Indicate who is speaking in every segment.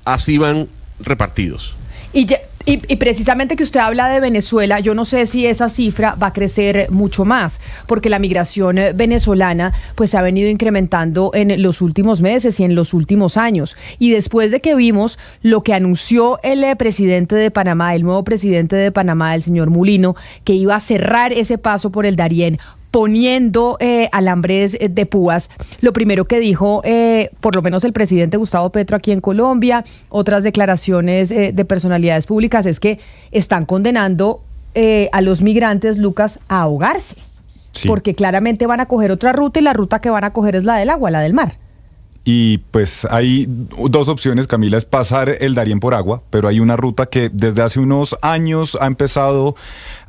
Speaker 1: así van repartidos.
Speaker 2: Y precisamente que usted habla de Venezuela, yo no sé si esa cifra va a crecer mucho más, porque la migración venezolana pues se ha venido incrementando en los últimos meses y en los últimos años. Y después de que vimos lo que anunció el presidente de Panamá, el nuevo presidente de Panamá, el señor Mulino, que iba a cerrar ese paso por el Darién, poniendo alambres de púas, lo primero que dijo, por lo menos el presidente Gustavo Petro aquí en Colombia, otras declaraciones de personalidades públicas, es que están condenando a los migrantes, Lucas, a ahogarse. Sí. Porque claramente van a coger otra ruta y la ruta que van a coger es la del agua, la del mar.
Speaker 3: Y pues hay dos opciones, Camila, es pasar el Darién por agua, pero hay una ruta que desde hace unos años ha empezado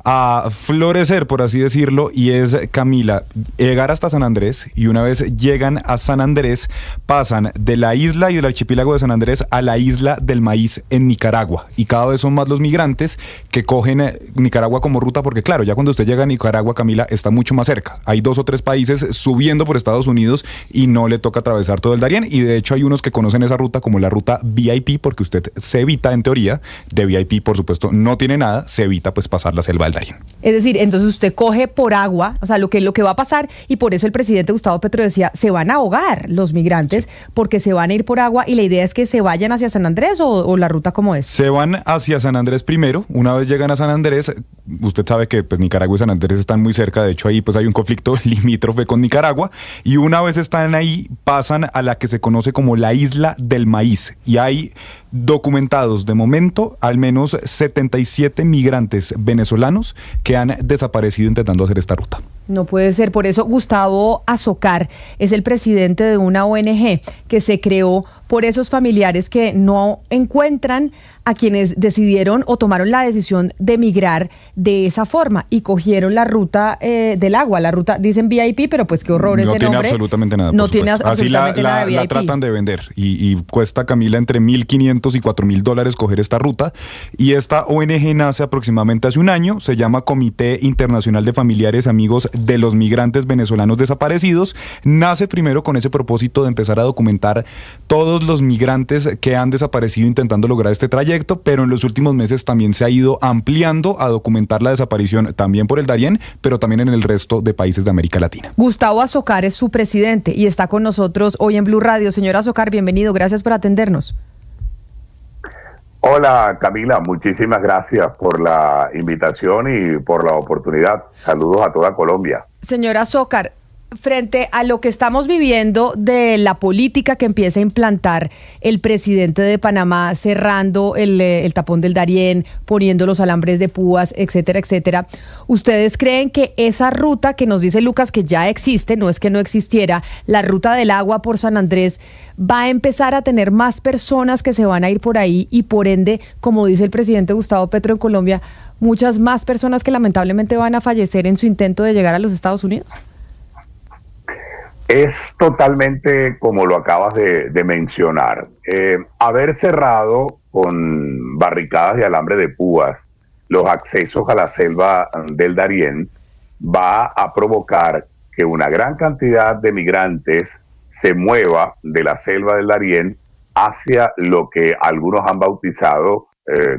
Speaker 3: a florecer, por así decirlo, y es, Camila, llegar hasta San Andrés, y una vez llegan a San Andrés, pasan de la isla y del archipiélago de San Andrés a la isla del Maíz en Nicaragua, y cada vez son más los migrantes que cogen Nicaragua como ruta, porque claro, ya cuando usted llega a Nicaragua, Camila, está mucho más cerca, hay 2 o 3 países subiendo por Estados Unidos y no le toca atravesar todo el Darién, y de hecho hay unos que conocen esa ruta como la ruta VIP, porque usted se evita, en teoría, de VIP por supuesto no tiene nada, se evita pues pasar la selva del Darién.
Speaker 2: Es decir, entonces usted coge por agua, o sea, lo que va a pasar, y por eso el presidente Gustavo Petro decía, se van a ahogar los migrantes, sí, porque se van a ir por agua, y la idea es que se vayan hacia San Andrés, o la ruta ¿cómo es?
Speaker 3: Se van hacia San Andrés primero, una vez llegan a San Andrés, usted sabe que pues Nicaragua y San Andrés están muy cerca, de hecho ahí pues hay un conflicto limítrofe con Nicaragua, y una vez están ahí, pasan a la que se conoce como la Isla del Maíz, y hay documentados de momento al menos 77 migrantes venezolanos que han desaparecido intentando hacer esta ruta.
Speaker 2: No puede ser, por eso Gustavo Azocar es el presidente de una ONG que se creó por esos familiares que no encuentran a quienes decidieron o tomaron la decisión de migrar de esa forma y cogieron la ruta del agua, la ruta, dicen VIP, pero pues qué horror ese nombre.
Speaker 3: No tiene absolutamente nada.
Speaker 2: No tiene absolutamente
Speaker 3: Así
Speaker 2: nada de VIP.
Speaker 3: la tratan de vender y cuesta, Camila, entre $1,500 y $4,000 coger esta ruta, y esta ONG nace aproximadamente hace un año, se llama Comité Internacional de Familiares Amigos de los Migrantes Venezolanos Desaparecidos, nace primero con ese propósito de empezar a documentar todos los migrantes que han desaparecido intentando lograr este trayecto, pero en los últimos meses también se ha ido ampliando a documentar la desaparición también por el Darién, pero también en el resto de países de América Latina.
Speaker 2: Gustavo Azocar es su presidente y está con nosotros hoy en Blue Radio. Señor Azocar, bienvenido, gracias por atendernos.
Speaker 4: Hola Camila, muchísimas gracias por la invitación y por la oportunidad. Saludos a toda Colombia.
Speaker 2: Señor Azocar, frente a lo que estamos viviendo de la política que empieza a implantar el presidente de Panamá, cerrando el tapón del Darién, poniendo los alambres de púas, etcétera, etcétera, ¿ustedes creen que esa ruta que nos dice Lucas que ya existe, no es que no existiera, la ruta del agua por San Andrés, va a empezar a tener más personas que se van a ir por ahí y por ende, como dice el presidente Gustavo Petro en Colombia, muchas más personas que lamentablemente van a fallecer en su intento de llegar a los Estados Unidos?
Speaker 4: Es totalmente como lo acabas de mencionar. Haber cerrado con barricadas de alambre de púas los accesos a la selva del Darién va a provocar que una gran cantidad de migrantes se mueva de la selva del Darién hacia lo que algunos han bautizado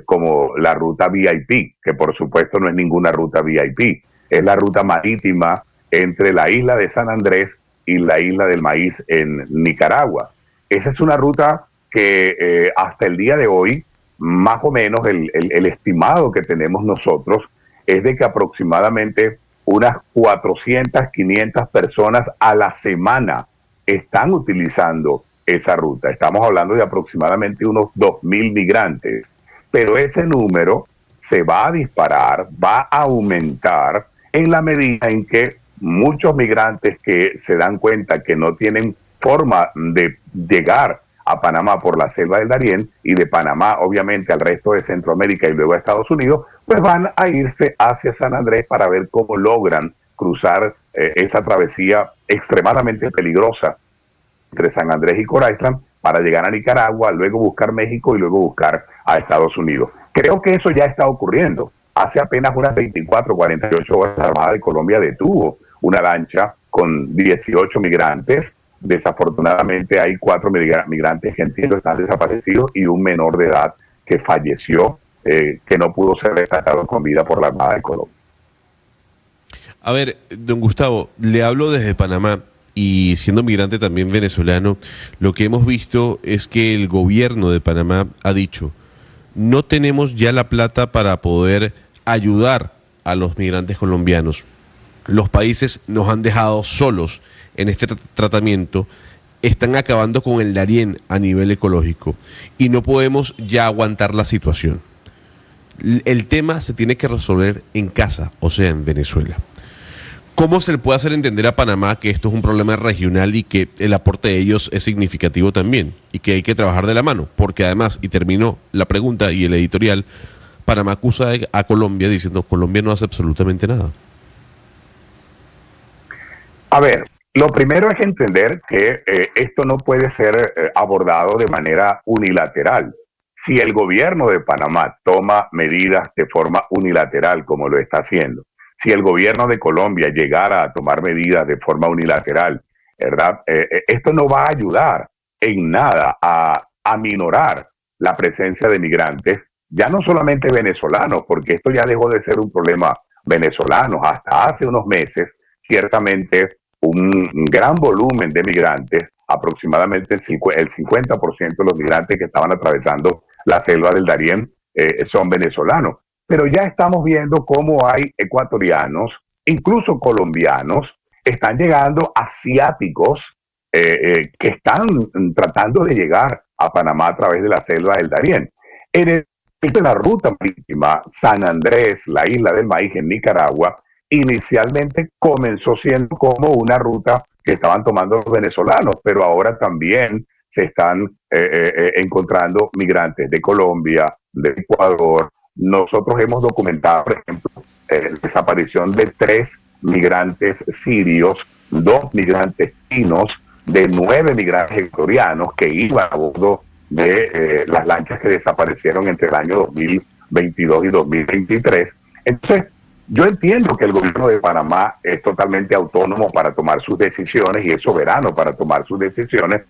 Speaker 4: como la ruta VIP, que por supuesto no es ninguna ruta VIP, es la ruta marítima entre la isla de San Andrés y la isla del Maíz en Nicaragua. Esa es una ruta que hasta el día de hoy, más o menos el estimado que tenemos nosotros es de que aproximadamente unas 400, 500 personas a la semana están utilizando esa ruta. Estamos hablando de aproximadamente unos 2,000 migrantes. Pero ese número se va a disparar, va a aumentar en la medida en que muchos migrantes que se dan cuenta que no tienen forma de llegar a Panamá por la selva del Darién y de Panamá obviamente al resto de Centroamérica y luego a Estados Unidos, pues van a irse hacia San Andrés para ver cómo logran cruzar esa travesía extremadamente peligrosa entre San Andrés y Coral Island para llegar a Nicaragua, luego buscar México y luego buscar a Estados Unidos. Creo que eso ya está ocurriendo. Hace apenas unas 24, 48 horas la Armada de Colombia detuvo una lancha con 18 migrantes Desafortunadamente hay 4 migrantes que entiendo están desaparecidos y un menor de edad que falleció, que no pudo ser rescatado con vida por la Armada de Colombia.
Speaker 1: A ver, don Gustavo, le hablo desde Panamá y siendo migrante también venezolano, lo que hemos visto es que el gobierno de Panamá ha dicho, no tenemos ya la plata para poder ayudar a los migrantes colombianos. Los países nos han dejado solos en este tratamiento, están acabando con el Darién a nivel ecológico y no podemos ya aguantar la situación. El tema se tiene que resolver en casa, o sea, en Venezuela. ¿Cómo se le puede hacer entender a Panamá que esto es un problema regional y que el aporte de ellos es significativo también y que hay que trabajar de la mano? Porque además, y terminó la pregunta y el editorial, Panamá acusa a Colombia diciendo que Colombia no hace absolutamente nada.
Speaker 4: A ver, lo primero es entender que esto no puede ser abordado de manera unilateral. Si el gobierno de Panamá toma medidas de forma unilateral, como lo está haciendo, si el gobierno de Colombia llegara a tomar medidas de forma unilateral, ¿verdad? Esto no va a ayudar en nada a aminorar la presencia de migrantes, ya no solamente venezolanos, porque esto ya dejó de ser un problema venezolano. Hasta hace unos meses, ciertamente, un gran volumen de migrantes, aproximadamente el 50% de los migrantes que estaban atravesando la selva del Darién son venezolanos. Pero ya estamos viendo cómo hay ecuatorianos, incluso colombianos, están llegando asiáticos que están tratando de llegar a Panamá a través de la selva del Darién. En la ruta marítima San Andrés, la isla del maíz en Nicaragua, inicialmente comenzó siendo como una ruta que estaban tomando los venezolanos, pero ahora también se están encontrando migrantes de Colombia, de Ecuador. Nosotros hemos documentado, por ejemplo, la desaparición de 3 migrantes sirios, 2 migrantes chinos, de 9 migrantes ecuatorianos que iban a bordo de las lanchas que desaparecieron entre el año 2022 y 2023. Entonces, yo entiendo que el gobierno de Panamá es totalmente autónomo para tomar sus decisiones y es soberano para tomar sus decisiones.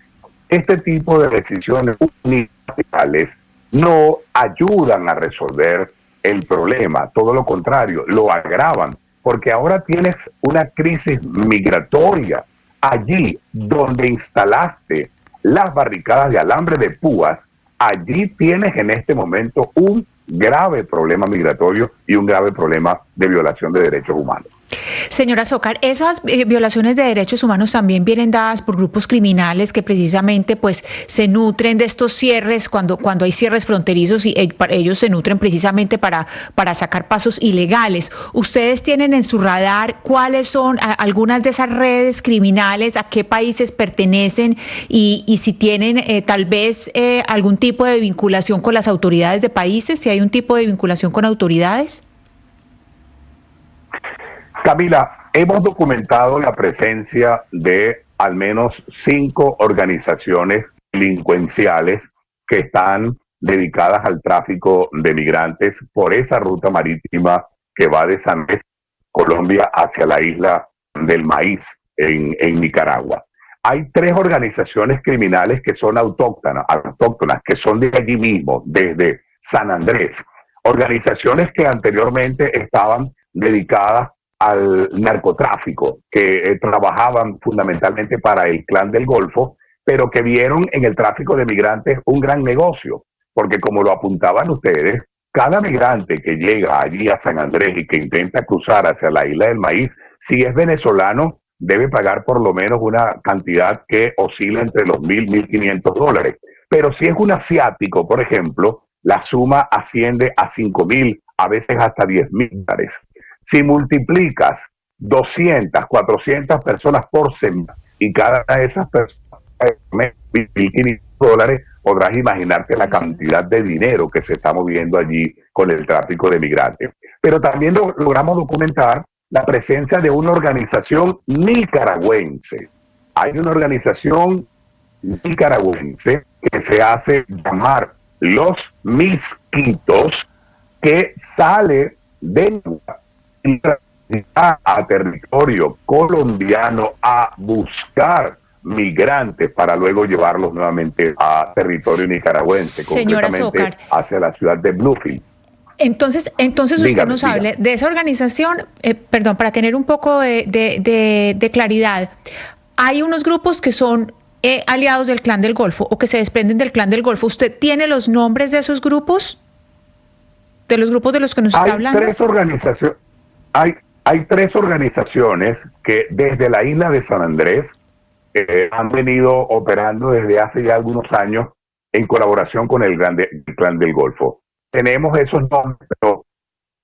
Speaker 4: Este tipo de decisiones unilaterales no ayudan a resolver el problema, todo lo contrario, lo agravan, porque ahora tienes una crisis migratoria. Allí donde instalaste las barricadas de alambre de púas, allí tienes en este momento un grave problema migratorio y un grave problema de violación de derechos humanos.
Speaker 5: Señora Zócar, esas violaciones de derechos humanos también vienen dadas por grupos criminales que precisamente pues se nutren de estos cierres cuando hay cierres fronterizos y ellos se nutren precisamente para sacar pasos ilegales. ¿Ustedes tienen en su radar cuáles son algunas de esas redes criminales, a qué países pertenecen y si tienen tal vez algún tipo de vinculación con las autoridades de países, si hay un tipo de vinculación con autoridades?
Speaker 4: Camila, hemos documentado la presencia de al menos 5 organizaciones delincuenciales que están dedicadas al tráfico de migrantes por esa ruta marítima que va de San Andrés, Colombia, hacia la isla del maíz en Nicaragua. Hay 3 organizaciones criminales que son autóctonas, que son de allí mismo, desde San Andrés. Organizaciones que anteriormente estaban dedicadas al narcotráfico, que trabajaban fundamentalmente para el Clan del Golfo, pero que vieron en el tráfico de migrantes un gran negocio, porque como lo apuntaban ustedes, cada migrante que llega allí a San Andrés y que intenta cruzar hacia la isla del maíz, si es venezolano, debe pagar por lo menos una cantidad que oscila entre los $1,000 y $1,500. Pero si es un asiático, por ejemplo, la suma asciende a $5,000, a veces hasta $10,000. Si multiplicas 200, 400 personas por semana y cada una de esas personas $1,500, podrás imaginarte la cantidad de dinero que se está moviendo allí con el tráfico de migrantes. Pero también logramos documentar la presencia de una organización nicaragüense. Hay una organización nicaragüense que se hace llamar Los Misquitos, que sale de a territorio colombiano a buscar migrantes para luego llevarlos nuevamente a territorio nicaragüense,
Speaker 5: Señora
Speaker 4: concretamente
Speaker 5: Zócar,
Speaker 4: hacia la ciudad de Bluefield.
Speaker 5: Entonces usted
Speaker 4: Dígame,
Speaker 5: nos hable de esa organización, perdón, para tener un poco de claridad. Hay unos grupos que son aliados del Clan del Golfo o que se desprenden del Clan del Golfo. ¿Usted tiene los nombres de esos grupos? ¿De los grupos de los que nos está hablando?
Speaker 4: Hay tres organizaciones que desde la isla de San Andrés han venido operando desde hace ya algunos años en colaboración con el Clan del Golfo. Tenemos esos nombres, pero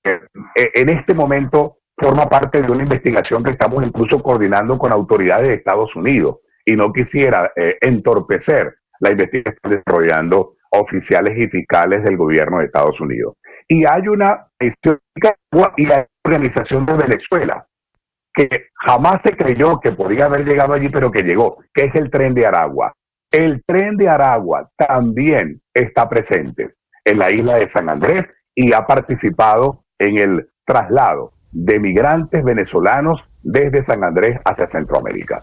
Speaker 4: en este momento forma parte de una investigación que estamos incluso coordinando con autoridades de Estados Unidos, y no quisiera entorpecer la investigación que están desarrollando oficiales y fiscales del gobierno de Estados Unidos. Y hay una organización de Venezuela que jamás se creyó que podía haber llegado allí, pero que llegó, que es el Tren de Aragua. El Tren de Aragua también está presente en la isla de San Andrés y ha participado en el traslado de migrantes venezolanos desde San Andrés hacia Centroamérica.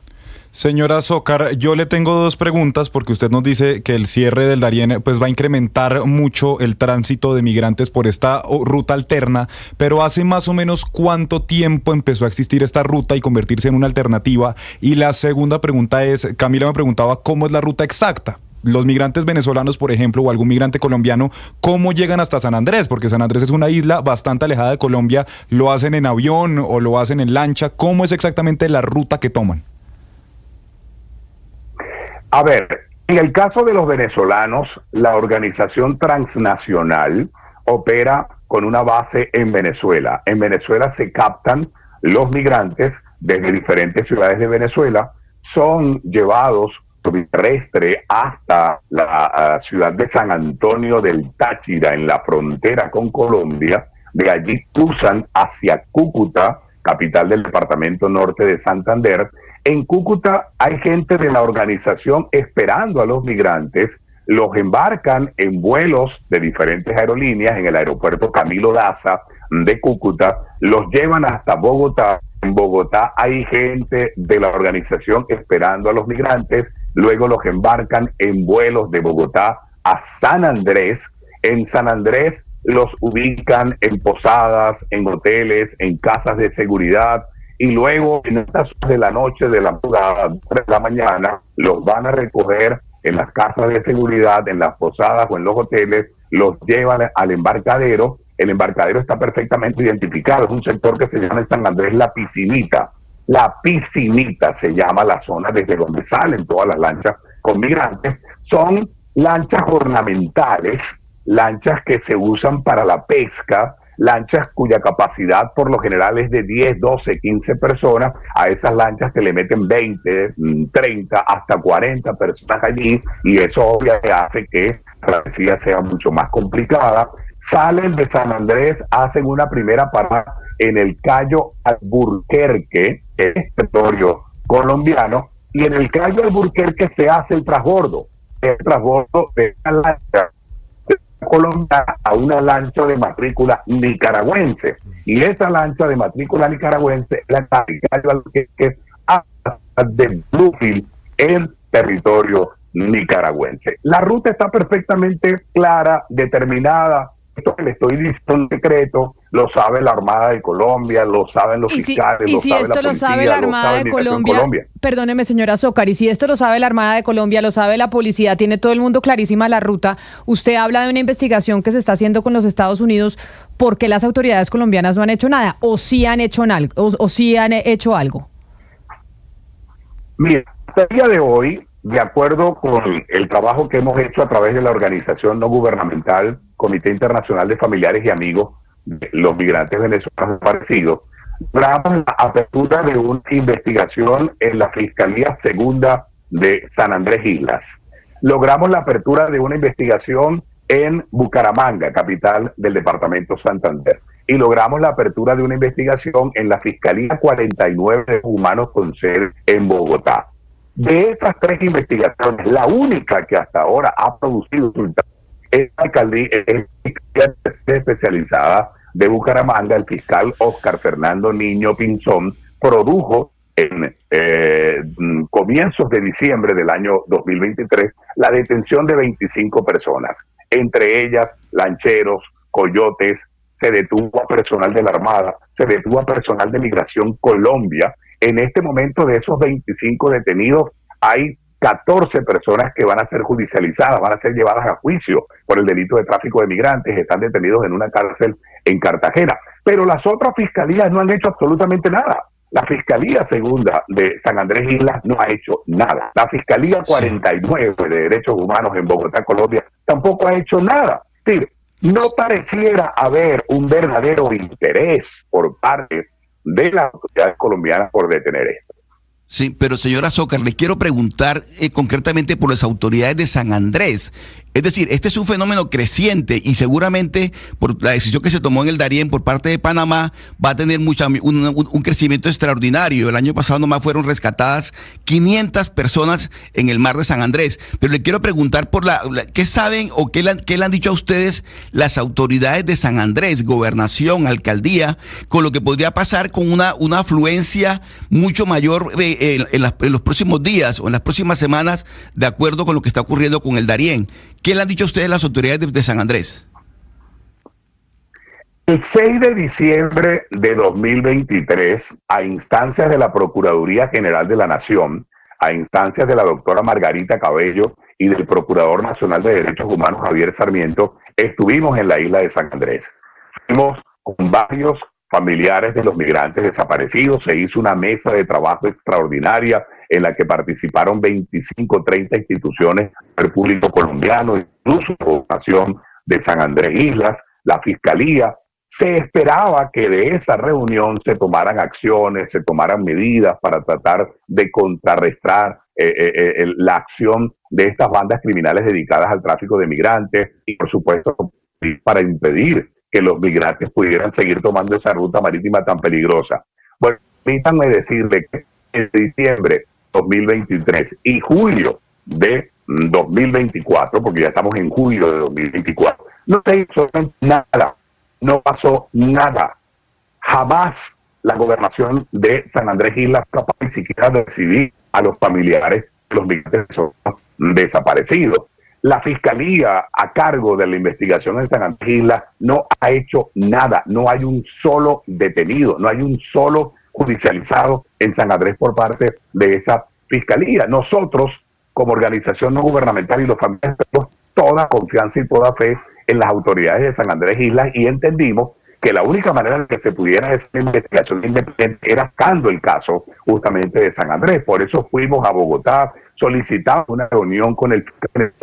Speaker 3: Señora Zócar, yo le tengo dos preguntas porque usted nos dice que el cierre del Darién pues va a incrementar mucho el tránsito de migrantes por esta ruta alterna, pero hace más o menos ¿cuánto tiempo empezó a existir esta ruta y convertirse en una alternativa? Y la segunda pregunta es, Camila me preguntaba cómo es la ruta exacta. Los migrantes venezolanos, por ejemplo, o algún migrante colombiano, ¿cómo llegan hasta San Andrés? Porque San Andrés es una isla bastante alejada de Colombia. ¿Lo hacen en avión o lo hacen en lancha? ¿Cómo es exactamente la ruta que toman?
Speaker 4: A ver, en el caso de los venezolanos, la organización transnacional opera con una base en Venezuela. En Venezuela se captan los migrantes desde diferentes ciudades de Venezuela, son llevados por terrestre hasta la ciudad de San Antonio del Táchira, en la frontera con Colombia. De allí cruzan hacia Cúcuta, capital del departamento norte de Santander. En Cúcuta hay gente de la organización esperando a los migrantes, los embarcan en vuelos de diferentes aerolíneas en el aeropuerto Camilo Daza de Cúcuta, los llevan hasta Bogotá. En Bogotá hay gente de la organización esperando a los migrantes, luego los embarcan en vuelos de Bogotá a San Andrés. En San Andrés los ubican en posadas, en hoteles, en casas de seguridad, y luego en estas horas de la noche, de la madrugada, de la mañana, los van a recoger en las casas de seguridad, en las posadas o en los hoteles, los llevan al embarcadero. El embarcadero está perfectamente identificado, es un sector que se llama en San Andrés La Piscinita. La Piscinita se llama la zona desde donde salen todas las lanchas con migrantes. Son lanchas ornamentales, lanchas que se usan para la pesca, lanchas cuya capacidad por lo general es de 10, 12, 15 personas. A esas lanchas se le meten 20, 30, hasta 40 personas allí, y eso obviamente hace que la travesía sea mucho más complicada. Salen de San Andrés, hacen una primera parada en el Cayo Alburquerque, que es territorio colombiano, y en el Cayo Alburquerque se hace el transbordo de una lancha colombiana a una lancha de matrícula nicaragüense, y esa lancha de matrícula nicaragüense la que de Bluefield en territorio nicaragüense. La ruta está perfectamente clara, determinada. Esto que le estoy diciendo en secreto lo sabe la Armada de Colombia, lo saben los fiscales,
Speaker 2: y si esto lo sabe la Armada de Colombia, perdóneme señora Zócar, y si esto lo sabe la Armada de Colombia, lo sabe la policía, tiene todo el mundo clarísima la ruta, usted habla de una investigación que se está haciendo con los Estados Unidos, ¿por qué las autoridades colombianas no han hecho nada? ¿O sí han hecho algo? ¿O sí han hecho algo?
Speaker 4: Mira, hasta el día de hoy, de acuerdo con el trabajo que hemos hecho a través de la organización no gubernamental Comité Internacional de Familiares y Amigos de los Migrantes Venezolanos Desaparecidos, logramos la apertura de una investigación en la Fiscalía Segunda de San Andrés Islas. Logramos la apertura de una investigación en Bucaramanga, capital del departamento Santander. Y logramos la apertura de una investigación en la Fiscalía 49 de Humanos con sede en Bogotá. De esas tres investigaciones, la única que hasta ahora ha producido resultados es la alcaldía especializada de Bucaramanga. El fiscal Oscar Fernando Niño Pinzón produjo en comienzos de diciembre del año 2023 la detención de 25 personas, entre ellas lancheros, coyotes, se detuvo a personal de la Armada, se detuvo a personal de Migración Colombia. En este momento, de esos 25 detenidos, hay 14 personas que van a ser judicializadas, van a ser llevadas a juicio por el delito de tráfico de migrantes, están detenidos en una cárcel en Cartagena. Pero las otras fiscalías no han hecho absolutamente nada. La Fiscalía Segunda de San Andrés Islas no ha hecho nada. La Fiscalía 49 de Derechos Humanos en Bogotá, Colombia, tampoco ha hecho nada. Es decir, no pareciera haber un verdadero interés por parte de las autoridades colombianas por detener esto.
Speaker 6: Sí, pero señora Zócar, le quiero preguntar concretamente por las autoridades de San Andrés. Es decir, este es un fenómeno creciente y seguramente por la decisión que se tomó en el Darién por parte de Panamá va a tener un crecimiento extraordinario. El año pasado nomás fueron rescatadas 500 personas en el mar de San Andrés. Pero le quiero preguntar por ¿qué saben o qué le han dicho a ustedes las autoridades de San Andrés, gobernación, alcaldía, con lo que podría pasar con una afluencia mucho mayor en los próximos días o en las próximas semanas, de acuerdo con lo que está ocurriendo con el Darién? ¿Qué le han dicho a ustedes las autoridades de San Andrés?
Speaker 4: El 6 de diciembre de 2023, a instancias de la Procuraduría General de la Nación, a instancias de la doctora Margarita Cabello y del Procurador Nacional de Derechos Humanos, Javier Sarmiento, estuvimos en la isla de San Andrés. Fuimos con varios familiares de los migrantes desaparecidos, se hizo una mesa de trabajo extraordinaria en la que participaron 25, 30 instituciones del público colombiano, incluso la Gobernación de San Andrés Islas, la Fiscalía. Se esperaba que de esa reunión se tomaran acciones, se tomaran medidas para tratar de contrarrestar la acción de estas bandas criminales dedicadas al tráfico de migrantes y, por supuesto, para impedir que los migrantes pudieran seguir tomando esa ruta marítima tan peligrosa. Bueno, permítanme decirle que en diciembre de 2023 y julio de 2024, porque ya estamos en julio de 2024, no se hizo nada, no pasó nada. Jamás la gobernación de San Andrés Islas fue capaz ni siquiera de recibir a los familiares de los migrantes que son desaparecidos. La Fiscalía a cargo de la investigación en San Andrés Islas no ha hecho nada, no hay un solo detenido, no hay un solo judicializado en San Andrés por parte de esa Fiscalía. Nosotros, como organización no gubernamental y los familiares, tenemos toda confianza y toda fe en las autoridades de San Andrés Islas y entendimos que la única manera de que se pudiera hacer una investigación independiente era sacando el caso justamente de San Andrés. Por eso fuimos a Bogotá, solicitamos una reunión con el fiscal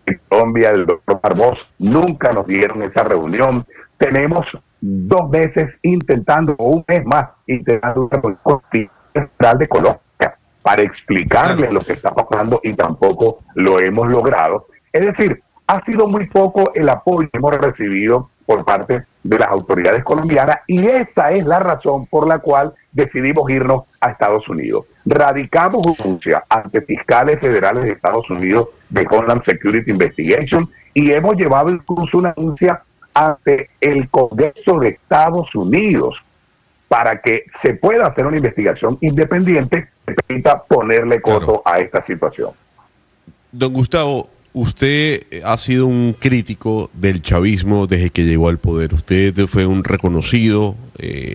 Speaker 4: de Colombia, el doctor Barbosa. Nunca nos dieron esa reunión. Tenemos 2 meses intentando, o un mes más, intentando una reunión con el fiscal general de Colombia para explicarle lo que está pasando y tampoco lo hemos logrado. Es decir, ha sido muy poco el apoyo que hemos recibido por parte de las autoridades colombianas y esa es la razón por la cual decidimos irnos a Estados Unidos. Radicamos denuncia ante fiscales federales de Estados Unidos de Homeland Security Investigation y hemos llevado incluso una denuncia ante el Congreso de Estados Unidos para que se pueda hacer una investigación independiente que permita ponerle coto a esta situación.
Speaker 1: Don Gustavo, usted ha sido un crítico del chavismo desde que llegó al poder. Usted fue un reconocido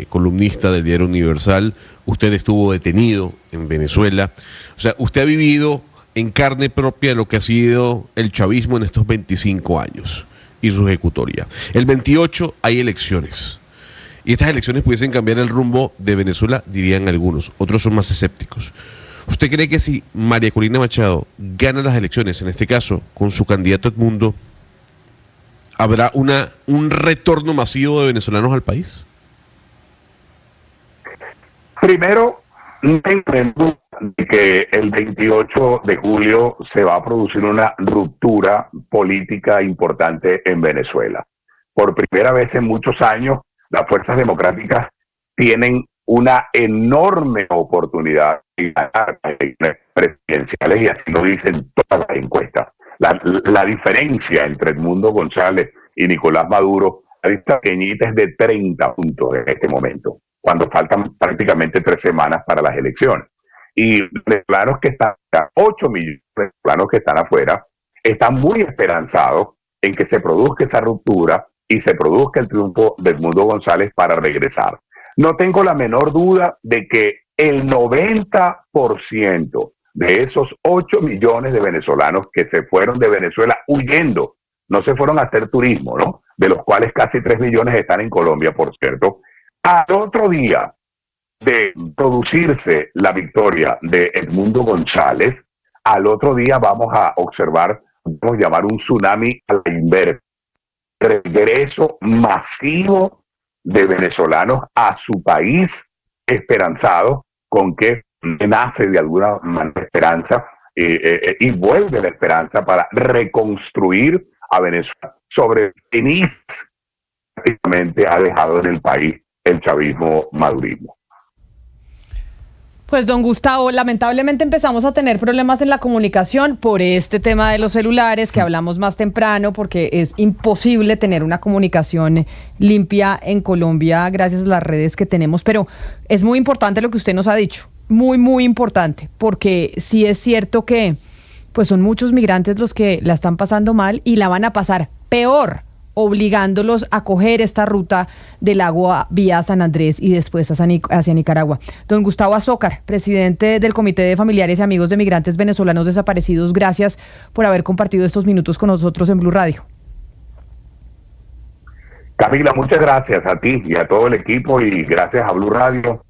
Speaker 1: columnista del Diario Universal. Usted estuvo detenido en Venezuela. O sea, usted ha vivido en carne propia lo que ha sido el chavismo en estos 25 años y su ejecutoria. El 28 hay elecciones. Y estas elecciones pudiesen cambiar el rumbo de Venezuela, dirían algunos. Otros son más escépticos. ¿Usted cree que si María Corina Machado gana las elecciones, en este caso con su candidato Edmundo, habrá un retorno masivo de venezolanos al país?
Speaker 4: Primero, no tengo duda de que el 28 de julio se va a producir una ruptura política importante en Venezuela. Por primera vez en muchos años, las fuerzas democráticas tienen una enorme oportunidad de ganar presidenciales y así lo dicen todas las encuestas. La diferencia entre Edmundo González y Nicolás Maduro, la lista pequeñita es de 30 puntos en este momento, cuando faltan prácticamente 3 semanas para las elecciones. Y venezolanos que están, 8 millones de venezolanos que están afuera, están muy esperanzados en que se produzca esa ruptura y se produzca el triunfo de Edmundo González para regresar. No tengo la menor duda de que el 90% de esos 8 millones de venezolanos que se fueron de Venezuela huyendo, no se fueron a hacer turismo, ¿no? De los cuales casi 3 millones están en Colombia, por cierto. Al otro día de producirse la victoria de Edmundo González, al otro día vamos a observar, vamos a llamar un tsunami a la inversa, regreso masivo de venezolanos a su país, esperanzados con que nace de alguna manera esperanza y vuelve la esperanza para reconstruir a Venezuela sobre cenizas prácticamente ha dejado en el país el chavismo madurismo.
Speaker 2: Pues don Gustavo, lamentablemente empezamos a tener problemas en la comunicación por este tema de los celulares que hablamos más temprano, porque es imposible tener una comunicación limpia en Colombia gracias a las redes que tenemos, pero es muy importante lo que usted nos ha dicho, muy, muy importante, porque sí es cierto que pues son muchos migrantes los que la están pasando mal y la van a pasar peor, obligándolos a coger esta ruta del agua vía San Andrés y después hacia Nicaragua. Don Gustavo Azócar, presidente del Comité de Familiares y Amigos de Migrantes Venezolanos Desaparecidos, gracias por haber compartido estos minutos con nosotros en Blue Radio.
Speaker 4: Camila, muchas gracias a ti y a todo el equipo y gracias a Blue Radio